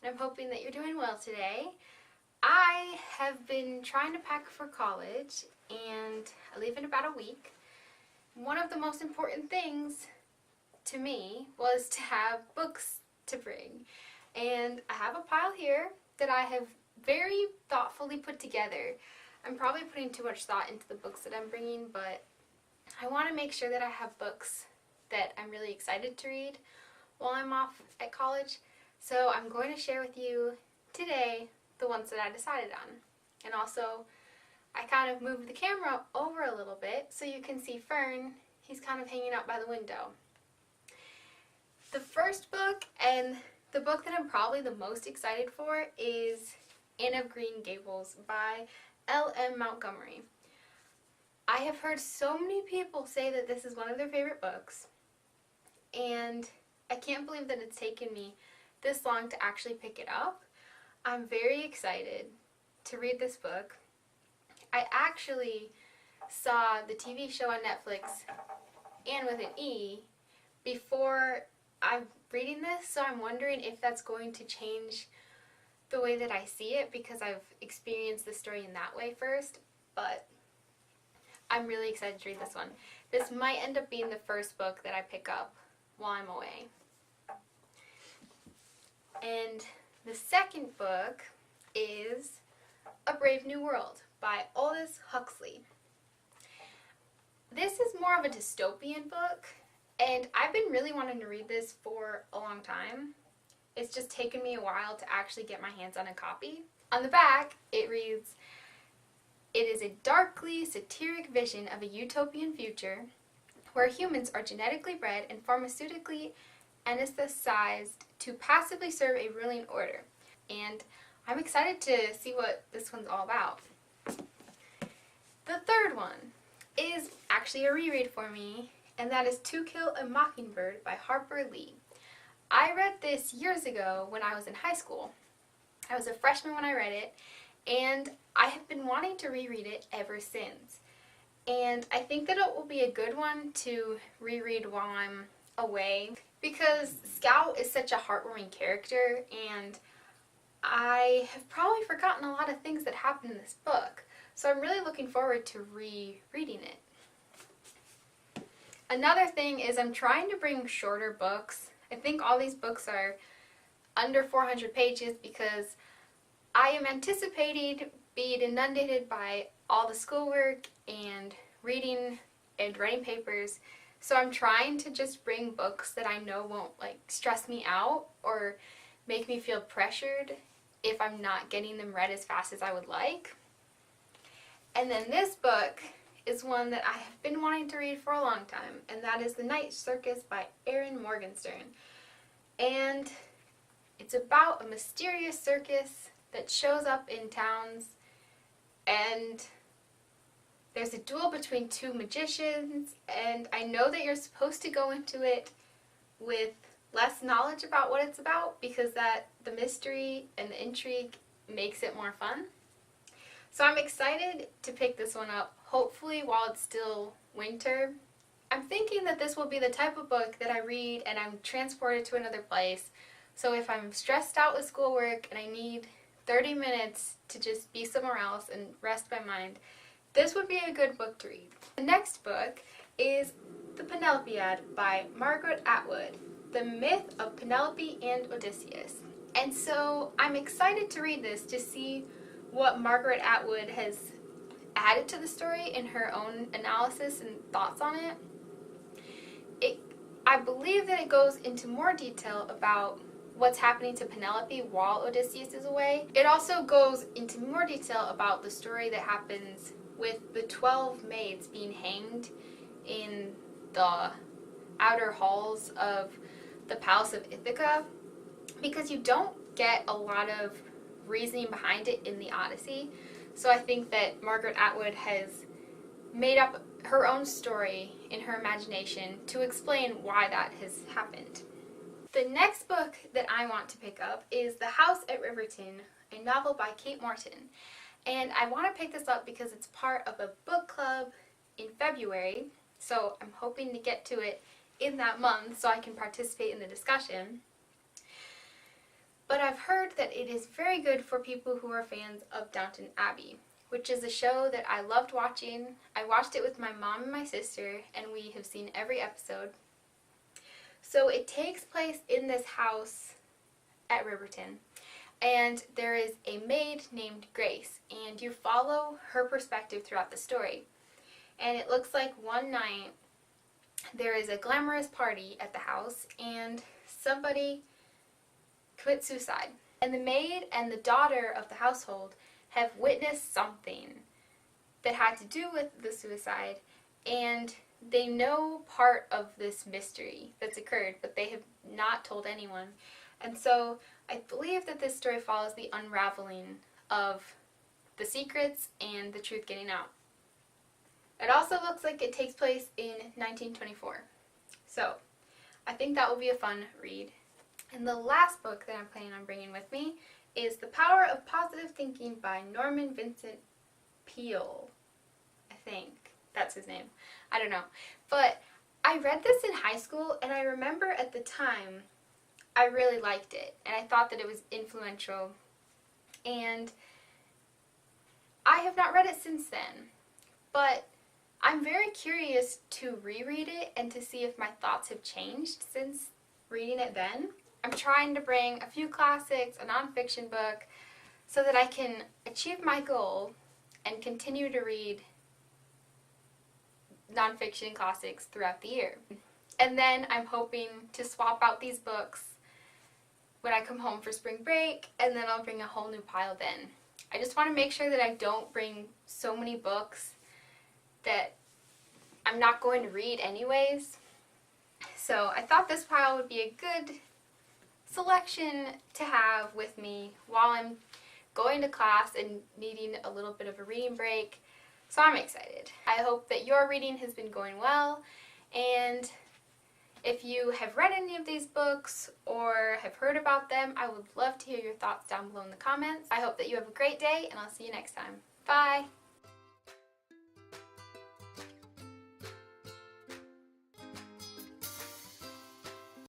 I'm hoping that you're doing well today. I have been trying to pack for college and I leave in about a week. One of the most important things to me was to have books to bring. And I have a pile here that I have very thoughtfully put together. I'm probably putting too much thought into the books that I'm bringing, but I want to make sure that I have books that I'm really excited to read while I'm off at college. So I'm going to share with you today the ones that I decided on. And also, I kind of moved the camera over a little bit so you can see Fern. He's kind of hanging out by the window. The first book, and the book that I'm probably the most excited for, is Anne of Green Gables by L.M. Montgomery. I have heard so many people say that this is one of their favorite books, and I can't believe that it's taken me this long to actually pick it up. I'm very excited to read this book. I actually saw the TV show on Netflix, Anne with an E, before I'm reading this, so I'm wondering if that's going to change the way that I see it because I've experienced the story in that way first, but I'm really excited to read this one. This might end up being the first book that I pick up while I'm away. And the second book is A Brave New World by Aldous Huxley. This is more of a dystopian book, and I've been really wanting to read this for a long time. It's just taken me a while to actually get my hands on a copy. On the back, it reads, "It is a darkly satiric vision of a utopian future where humans are genetically bred and pharmaceutically anesthetized to passively serve a ruling order." And I'm excited to see what this one's all about. The third one is actually a reread for me, and that is To Kill a Mockingbird by Harper Lee. I read this years ago when I was in high school. I was a freshman when I read it, and I have been wanting to reread it ever since. And I think that it will be a good one to reread while I'm away because Scout is such a heartwarming character, and I have probably forgotten a lot of things that happened in this book. So I'm really looking forward to rereading it. Another thing is I'm trying to bring shorter books. I think all these books are under 400 pages because I am anticipating being inundated by all the schoolwork and reading and writing papers. So I'm trying to just bring books that I know won't stress me out or make me feel pressured if I'm not getting them read as fast as I would like. And then this book is one that I have been wanting to read for a long time, and that is The Night Circus by Erin Morgenstern. And it's about a mysterious circus that shows up in towns, and there's a duel between two magicians, and I know that you're supposed to go into it with less knowledge about what it's about because the mystery and the intrigue makes it more fun. So I'm excited to pick this one up, hopefully while it's still winter. I'm thinking that this will be the type of book that I read and I'm transported to another place. So if I'm stressed out with schoolwork and I need 30 minutes to just be somewhere else and rest my mind, this would be a good book to read. The next book is The Penelopiad by Margaret Atwood, The Myth of Penelope and Odysseus. And so I'm excited to read this to see what Margaret Atwood has added to the story in her own analysis and thoughts on it. I believe that it goes into more detail about what's happening to Penelope while Odysseus is away. It also goes into more detail about the story that happens with the 12 maids being hanged in the outer halls of the Palace of Ithaca, because you don't get a lot of reasoning behind it in the Odyssey. So I think that Margaret Atwood has made up her own story in her imagination to explain why that has happened. The next book that I want to pick up is The House at Riverton, a novel by Kate Morton. And I want to pick this up because it's part of a book club in February, so I'm hoping to get to it in that month so I can participate in the discussion. But but I've heard that it is very good for people who are fans of Downton Abbey, which is a show that I loved watching. I watched it with my mom and my sister, and we have seen every episode. So it takes place in this house at Riverton, and there is a maid named Grace, and you follow her perspective throughout the story. And it looks like one night there is a glamorous party at the house, and somebody commits suicide. And the maid and the daughter of the household have witnessed something that had to do with the suicide, and they know part of this mystery that's occurred, but they have not told anyone. And so I believe that this story follows the unraveling of the secrets and the truth getting out. It also looks like it takes place in 1924. So I think that will be a fun read. And the last book that I'm planning on bringing with me is The Power of Positive Thinking by Norman Vincent Peale. I think that's his name. I don't know. But I read this in high school, and I remember at the time I really liked it, and I thought that it was influential. And I have not read it since then, but I'm very curious to reread it and to see if my thoughts have changed since reading it then. I'm trying to bring a few classics, a nonfiction book, so that I can achieve my goal and continue to read nonfiction classics throughout the year. And then I'm hoping to swap out these books when I come home for spring break, and then I'll bring a whole new pile then. I just want to make sure that I don't bring so many books that I'm not going to read anyways. So I thought this pile would be a good selection to have with me while I'm going to class and needing a little bit of a reading break. So I'm excited. I hope that your reading has been going well, and if you have read any of these books or have heard about them, I would love to hear your thoughts down below in the comments. I hope that you have a great day, and I'll see you next time. Bye!